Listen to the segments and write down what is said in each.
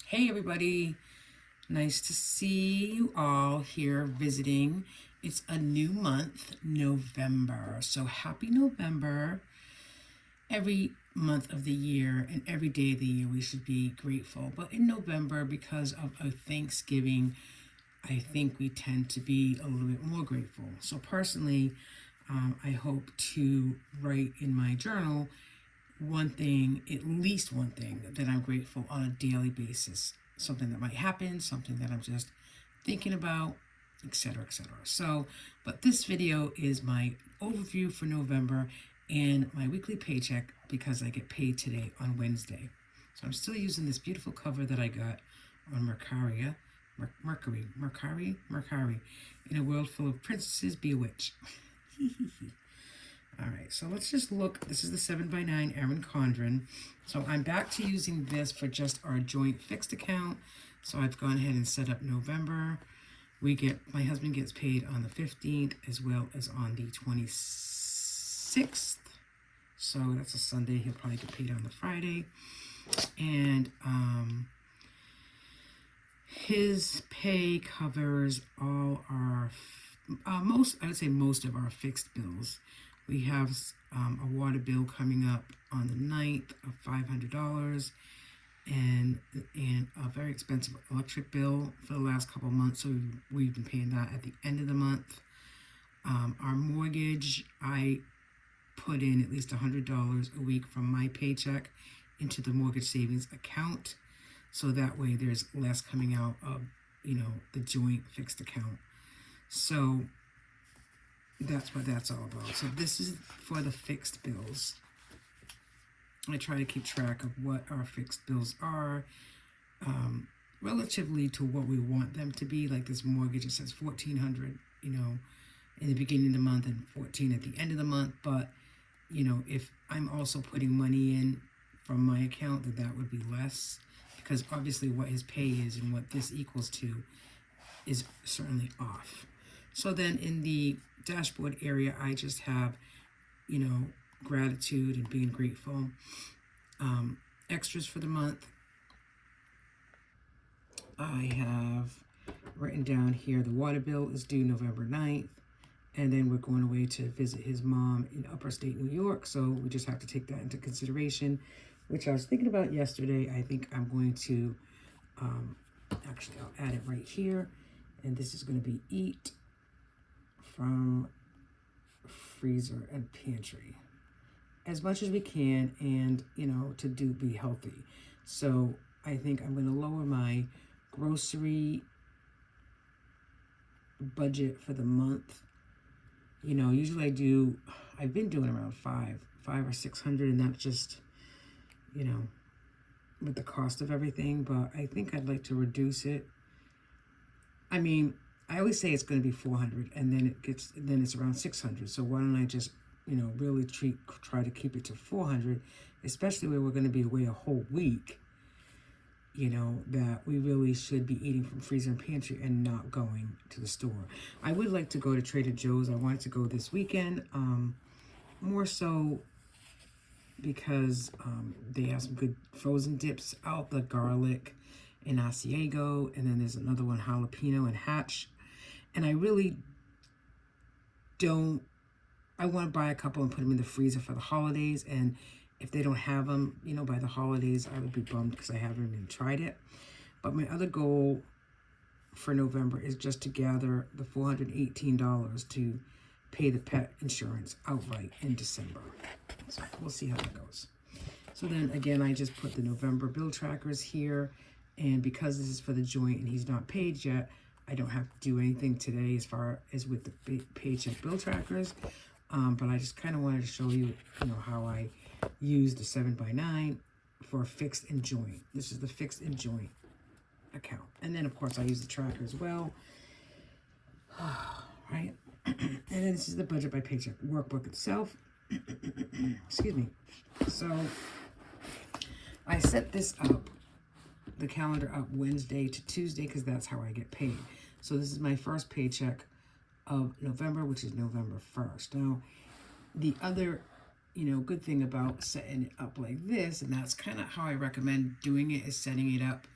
Hey everybody, nice to see you all here visiting. It's a new month, November. So happy November. Every month of the year and every day of the year we should be grateful. But in November, because of a Thanksgiving, I think we tend to be a little bit more grateful. So personally, I hope to write in my journal one thing, at least one thing that I'm grateful on a daily basis. Something that might happen, something that I'm just thinking about, etc., etc. So, but this video is my overview for November and my weekly paycheck because I get paid today on Wednesday. So I'm still using this beautiful cover that I got on Mercari. In a world full of princesses, be a witch. All right, so let's just look. This is the 7x9 Erin Condren. So I'm back to using this for just our joint fixed account. So I've gone ahead and set up November. My husband gets paid on the 15th as well as on the 26th. So that's a Sunday. He'll probably get paid on the Friday. And his pay covers all our, I would say most of our fixed bills. We have a water bill coming up on the 9th of $500 and a very expensive electric bill for the last couple of months. So we've been paying that at the end of the month. Our mortgage, I put in at least $100 a week from my paycheck into the mortgage savings account. So that way there's less coming out of, the joint fixed account. So that's what that's all about. So this is for the fixed bills. I try to keep track of what our fixed bills are relatively to what we want them to be. Like this mortgage, it says $1,400, in the beginning of the month and $1,400 at the end of the month. But, if I'm also putting money in from my account, that would be less because obviously what his pay is and what this equals to is certainly off. So then in the dashboard area, I just have, gratitude and being grateful. Extras for the month. I have written down here the water bill is due November 9th. And then we're going away to visit his mom in upper state New York. So we just have to take that into consideration, which I was thinking about yesterday. I think I'm going to, actually, I'll add it right here. And this is going to be eat from freezer and pantry as much as we can, and to be healthy. So I think I'm going to lower my grocery budget for the month. Usually I've been doing around five or 600, and that's just with the cost of everything. But I think I'd like to reduce it. I mean, I always say it's going to be 400, and then it's around 600. So why don't I just, really try to keep it to 400, especially where we're going to be away a whole week. That we really should be eating from freezer and pantry and not going to the store. I would like to go to Trader Joe's. I wanted to go this weekend, more so because they have some good frozen dips out, the garlic and Asiago, and then there's another one, jalapeno and hatch. And I really I want to buy a couple and put them in the freezer for the holidays. And if they don't have them, by the holidays, I would be bummed because I haven't even tried it. But my other goal for November is just to gather the $418 to pay the pet insurance outright in December. So we'll see how that goes. So then again, I just put the November bill trackers here. And because this is for the joint and he's not paid yet, I don't have to do anything today as far as with the paycheck bill trackers. But I just kind of wanted to show you, how I use the 7x9 for fixed and joint. This is the fixed and joint account. And then, of course, I use the tracker as well. Right? And then this is the budget by paycheck workbook itself. Excuse me. So I set this up, the calendar up Wednesday to Tuesday because that's how I get paid. So this is my first paycheck of November, which is November 1st. Now, the other, good thing about setting it up like this, and that's kind of how I recommend doing it, is setting it up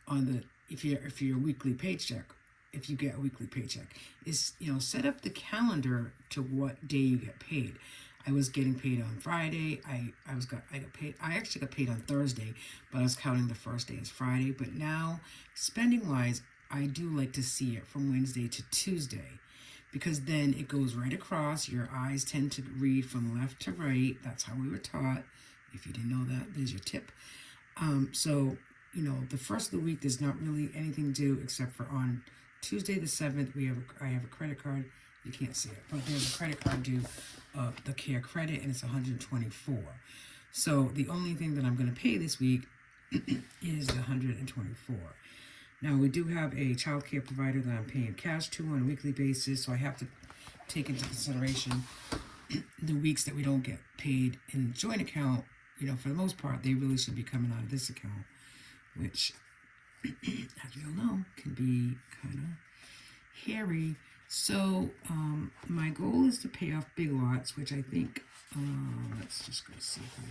on the if you're a weekly paycheck, if you get a weekly paycheck, is set up the calendar to what day you get paid. I was getting paid on Friday. I got paid. I actually got paid on Thursday, but I was counting the first day as Friday. But now, spending wise, I do like to see it from Wednesday to Tuesday, because then it goes right across. Your eyes tend to read from left to right. That's how we were taught. If you didn't know that, there's your tip. So the first of the week there's not really anything due except for on Tuesday the 7th I have a credit card. You can't see it, but there's a credit card due, the Care Credit, and it's $124. So the only thing that I'm going to pay this week is the $124. Now we do have a child care provider that I'm paying cash to on a weekly basis, so I have to take into consideration the weeks that we don't get paid in the joint account. For the most part, they really should be coming out of this account, which, as we all know, can be kind of hairy. So my goal is to pay off Big Lots, which I think, let's just go see if I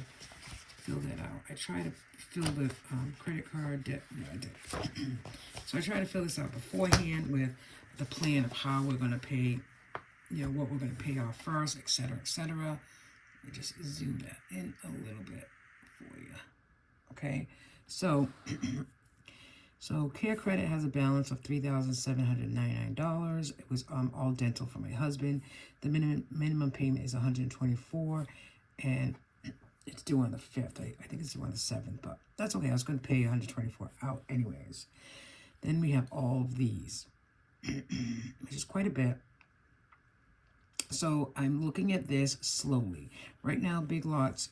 fill that out. I try to fill the credit card debt. Yeah, I did. So I try to fill this out beforehand with the plan of how we're going to pay, what we're going to pay off first, etc., etc. Let me just zoom that in a little bit for you. Okay, so Care Credit has a balance of $3,799. It was all dental for my husband. The minimum payment is $124, and it's due on the 5th. I think it's due on the 7th, but that's okay. I was going to pay $124 out anyways. Then we have all of these, which is quite a bit. So I'm looking at this slowly. Right now, Big Lots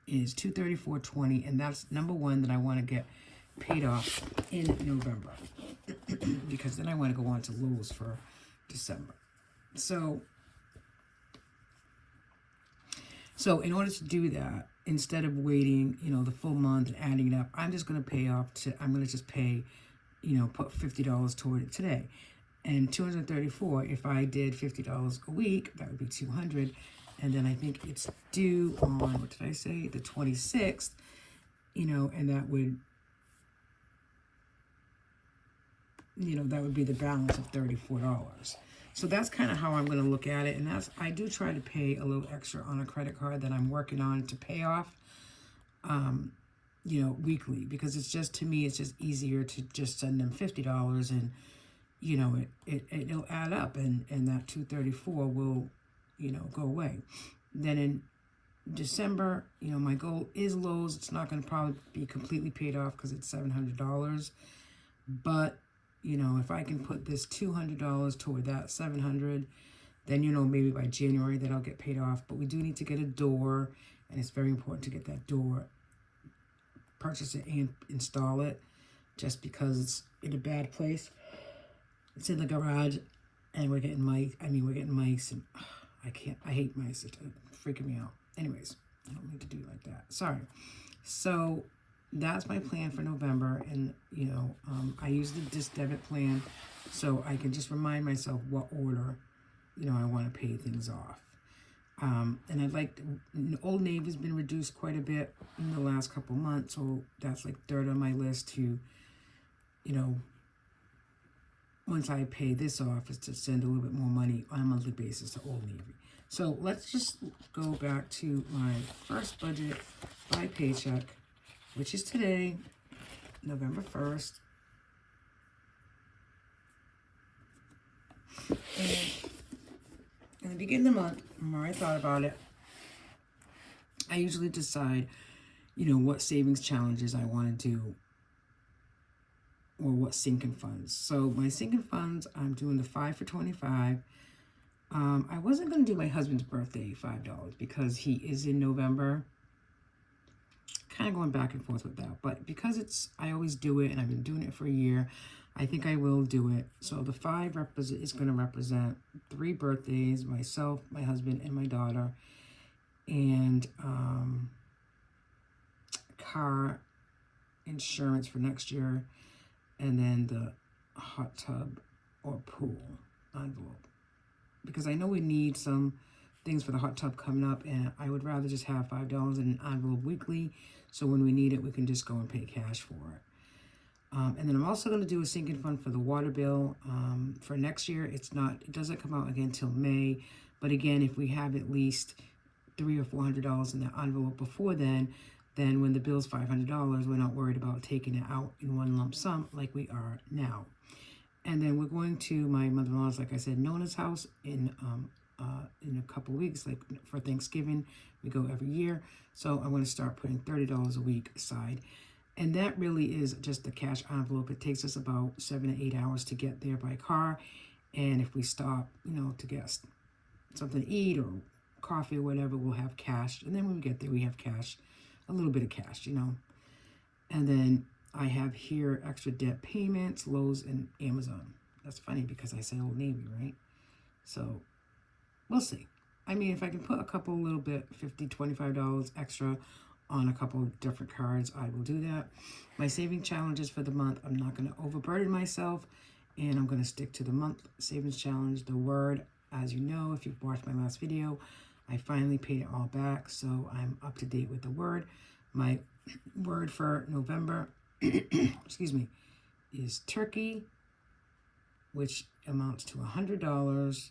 is $234.20, and that's number one that I want to get paid off in November, because then I want to go on to Lowe's for December. So in order to do that, instead of waiting, the full month and adding it up, I'm just going to pay off I'm going to just pay, put $50 toward it today. And $234, if I did $50 a week, that would be $200. And then I think it's due on, what did I say? The 26th, and that would, that would be the balance of $34. So that's kind of how I'm going to look at it. And I do try to pay a little extra on a credit card that I'm working on to pay off, weekly, because it's just, to me, it's just easier to just send them $50 and, it'll add up, and that $234 will, go away. Then in December, my goal is Lowe's. It's not going to probably be completely paid off because it's $700. But, if I can put this $200 toward that $700, then, maybe by January that I'll get paid off. But we do need to get a door, and it's very important to get that door, purchase it and install it, just because it's in a bad place. It's in the garage, and we're getting mice. We're getting mice, and I hate mice. It's freaking me out. Anyways, I don't need to do it like that. Sorry. So that's my plan for November, and I use this debit plan so I can just remind myself what order, I want to pay things off. And I'd like Old Navy's been reduced quite a bit in the last couple months, so that's like third on my list to, once I pay this off, is to send a little bit more money on a monthly basis to Old Navy. So let's just go back to my first budget by paycheck, which is today, November 1st. And in the beginning of the month, the more I thought about it, I usually decide, what savings challenges I want to do, or what sinking funds. So my sinking funds, I'm doing the 5 for 25. I wasn't going to do my husband's birthday $5 because he is in November. Kind of going back and forth with that, but because I always do it, and I've been doing it for a year, I think I will do it. So the 5 is going to represent 3 birthdays: myself, my husband, and my daughter, and car insurance for next year, and then the hot tub or pool envelope, because I know we need some things for the hot tub coming up, and I would rather just have $5 in an envelope weekly, so when we need it, we can just go and pay cash for it. And then I'm also going to do a sinking fund for the water bill. For next year, it doesn't come out again till May. But again, if we have at least $300 or $400 in the envelope before then when the bill's $500, we're not worried about taking it out in one lump sum like we are now. And then we're going to my mother-in-law's, like I said, Nona's house in a couple weeks, like for Thanksgiving. We go every year. So I'm going to start putting $30 a week aside. And that really is just the cash envelope. It takes us about 7 to 8 hours to get there by car. And if we stop, to get something to eat or coffee or whatever, we'll have cash. And then when we get there, we have cash, a little bit of cash, And then I have here extra debt payments, Lowe's and Amazon. That's funny because I say Old Navy, right? So we'll see. I mean, if I can put a couple little bit, $50, $25 extra on a couple of different cards, I will do that. My saving challenges for the month, I'm not going to overburden myself, and I'm going to stick to the month savings challenge. The word, as you know, if you've watched my last video, I finally paid it all back, so I'm up to date with the word. My word for November, excuse me, is turkey, which amounts to $100.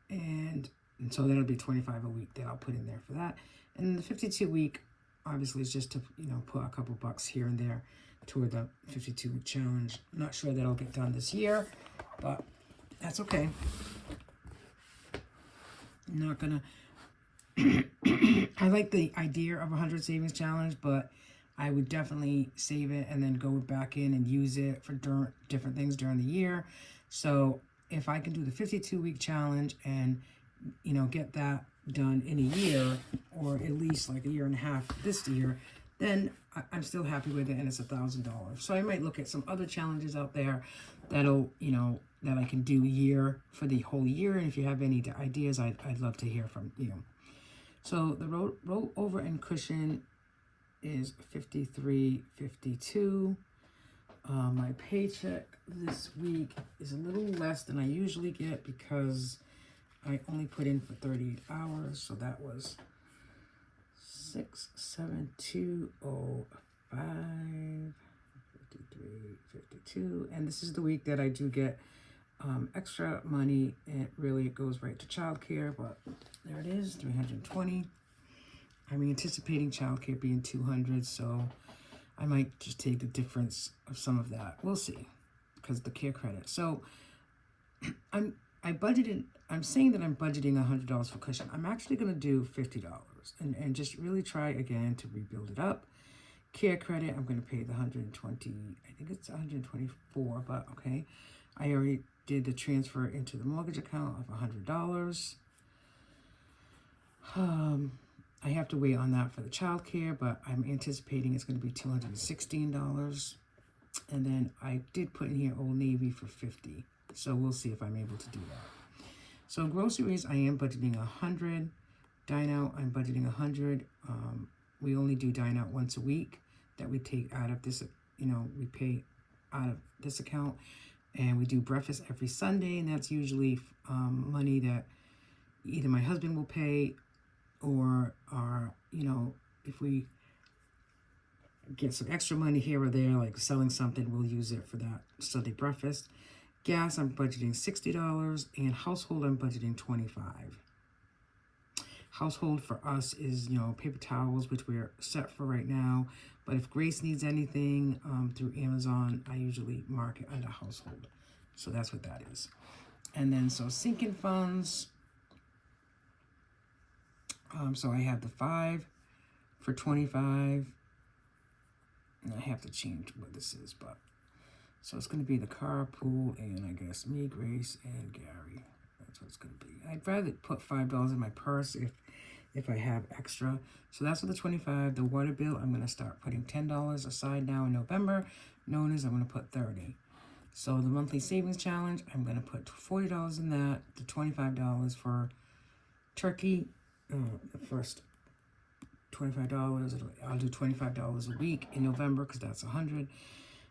And so that'll be $25 a week that I'll put in there for that. And the 52 week, obviously, is just to, put a couple bucks here and there toward the 52 week challenge. I'm not sure that'll get done this year, but that's okay. I'm not gonna, I like the idea of 100 savings challenge, but I would definitely save it and then go back in and use it for different things during the year. So if I can do the 52 week challenge and get that done in a year, or at least like a year and a half this year, then I'm still happy with it, and it's $1,000. So I might look at some other challenges out there that'll, that I can do for the whole year. And if you have any ideas, I'd love to hear from you. So the roll over and cushion is $53.52. My paycheck this week is a little less than I usually get because I only put in for 38 hours, so that was 67205 53.52, and this is the week that I do get extra money, and it goes right to childcare. But there it is, $320. I'm anticipating childcare being $200, so I might just take the difference of some of that. We'll see, because of the care credit. So I'm saying that I'm budgeting $100 for cushion. I'm actually going to do $50 and just really try again to rebuild it up. Care credit, I'm going to pay the $120. I think it's $124, but okay. I already did the transfer into the mortgage account of $100. I have to wait on that for the child care, but I'm anticipating it's going to be $216. And then I did put in here Old Navy for $50. So we'll see if I'm able to do that. So groceries, I am budgeting $100. Dine out, I'm budgeting $100. We only do dine out once a week that we take out of this, we pay out of this account. And we do breakfast every Sunday, and that's usually money that either my husband will pay or if we get some extra money here or there, like selling something, we'll use it for that Sunday breakfast. Gas, I'm budgeting $60, and household, I'm budgeting $25. Household for us is, paper towels, which we're set for right now. But if Grace needs anything through Amazon, I usually mark it under household. So that's what that is. And then, so sinking funds. So I have the 5 for $25. And I have to change what this is, but so it's going to be the carpool, and I guess me, Grace, and Gary. That's what it's going to be. I'd rather put $5 in my purse if I have extra. So that's for the $25. The water bill, I'm going to start putting $10 aside now in November. Known as I'm going to put $30. So the monthly savings challenge, I'm going to put $40 in that. The $25 for turkey. The first $25. I'll do $25 a week in November because that's $100.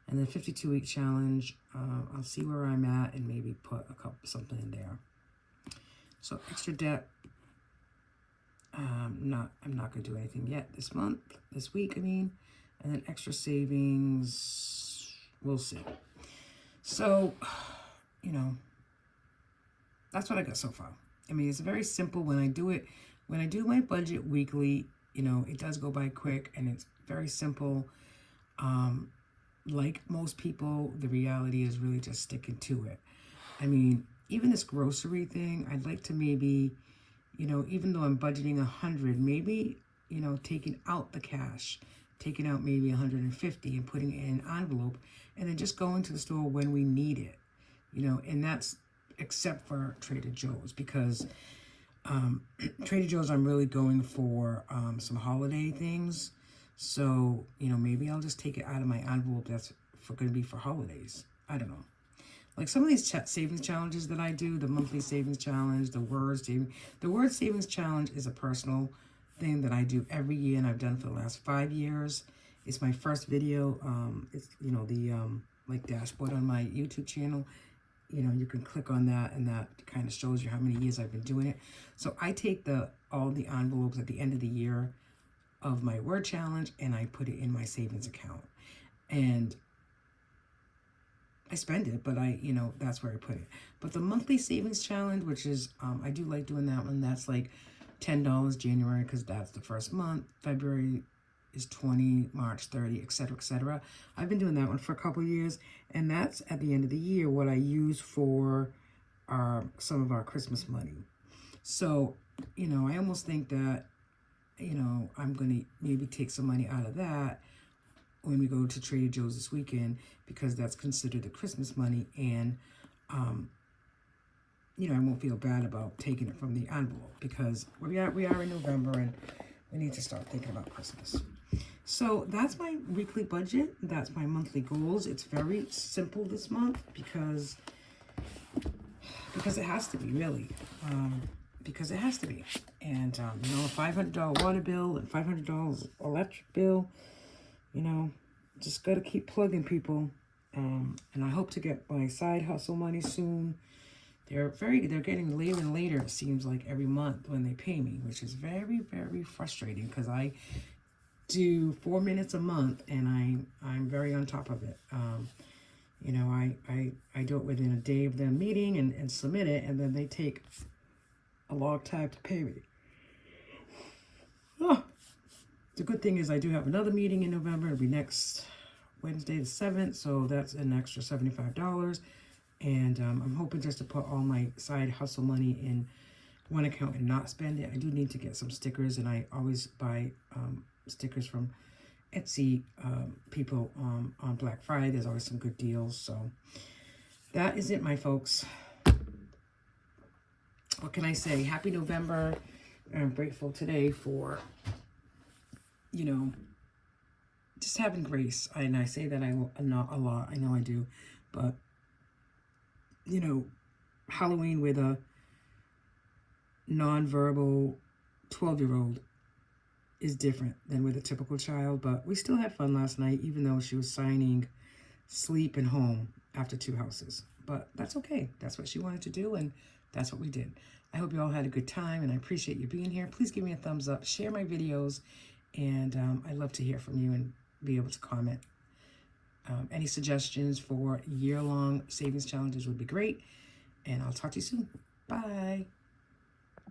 And then 52-week challenge, I'll see where I'm at and maybe put something in there. So extra debt, I'm not going to do anything yet this week, And then extra savings, we'll see. So, you know, that's what I got so far. I mean, it's very simple when I do it. When I do my budget weekly, you know, it does go by quick and it's very simple. Like most people, the reality is really just sticking to it. I mean, even this grocery thing, I'd like to maybe, you know, even though I'm budgeting 100, maybe, you know, taking out the cash, taking out maybe 150 and putting it in an envelope, and then just going to the store when we need it, you know, and that's except for Trader Joe's, because Trader Joe's, I'm really going for some holiday things. So, you know, maybe I'll just take it out of my envelope that's going to be for holidays. I don't know. Like some of these savings challenges that I do, the monthly savings challenge, the word savings challenge is a personal thing that I do every year, and I've done for the last 5 years. It's my first video. It's, you know, the like dashboard on my YouTube channel. You know, you can click on that, and that kind of shows you how many years I've been doing it. So I take all the envelopes at the end of the year of my word challenge, and I put it in my savings account. And I spend it, but you know, that's where I put it. But the monthly savings challenge, which is, I do like doing that one. That's like $10 January, because that's the first month. February is 20, March 30, etc., etc. I've been doing that one for a couple of years, and that's at the end of the year what I use for some of our Christmas money. So, you know, I almost think that, you know, I'm going to maybe take some money out of that when we go to Trader Joe's this weekend, because that's considered the Christmas money, and you know, I won't feel bad about taking it from the envelope, because we are in November and we need to start thinking about Christmas. So that's my weekly budget. That's my monthly goals. It's very simple this month because it has to be, really. Because it has to be. And, you know, a $500 water bill and $500 electric bill, you know, just got to keep plugging people. And I hope to get my side hustle money soon. They're getting later and later, it seems like, every month when they pay me, which is very, very frustrating, because I do 4 minutes a month and I'm very on top of it. You know, I do it within a day of them meeting and submit it, and then they take a long time to pay me. Oh, the good thing is I do have another meeting in November. It'll be next Wednesday the 7th, so that's an extra $75. And I'm hoping just to put all my side hustle money in one account and not spend it. I do need to get some stickers, and I always buy stickers from Etsy people on Black Friday. There's always some good deals. So that is it, my folks. What can I say? Happy November. I'm grateful today for, you know, just having grace. And I say that not a lot. I know I do. But, you know, Halloween with a nonverbal 12-year-old is different than with a typical child. But we still had fun last night, even though she was signing sleep and home after 2 houses. But that's okay. That's what she wanted to do, and that's what we did. I hope you all had a good time, and I appreciate you being here. Please give me a thumbs up, share my videos, and I'd love to hear from you and be able to comment. Any suggestions for year-long savings challenges would be great, and I'll talk to you soon. Bye.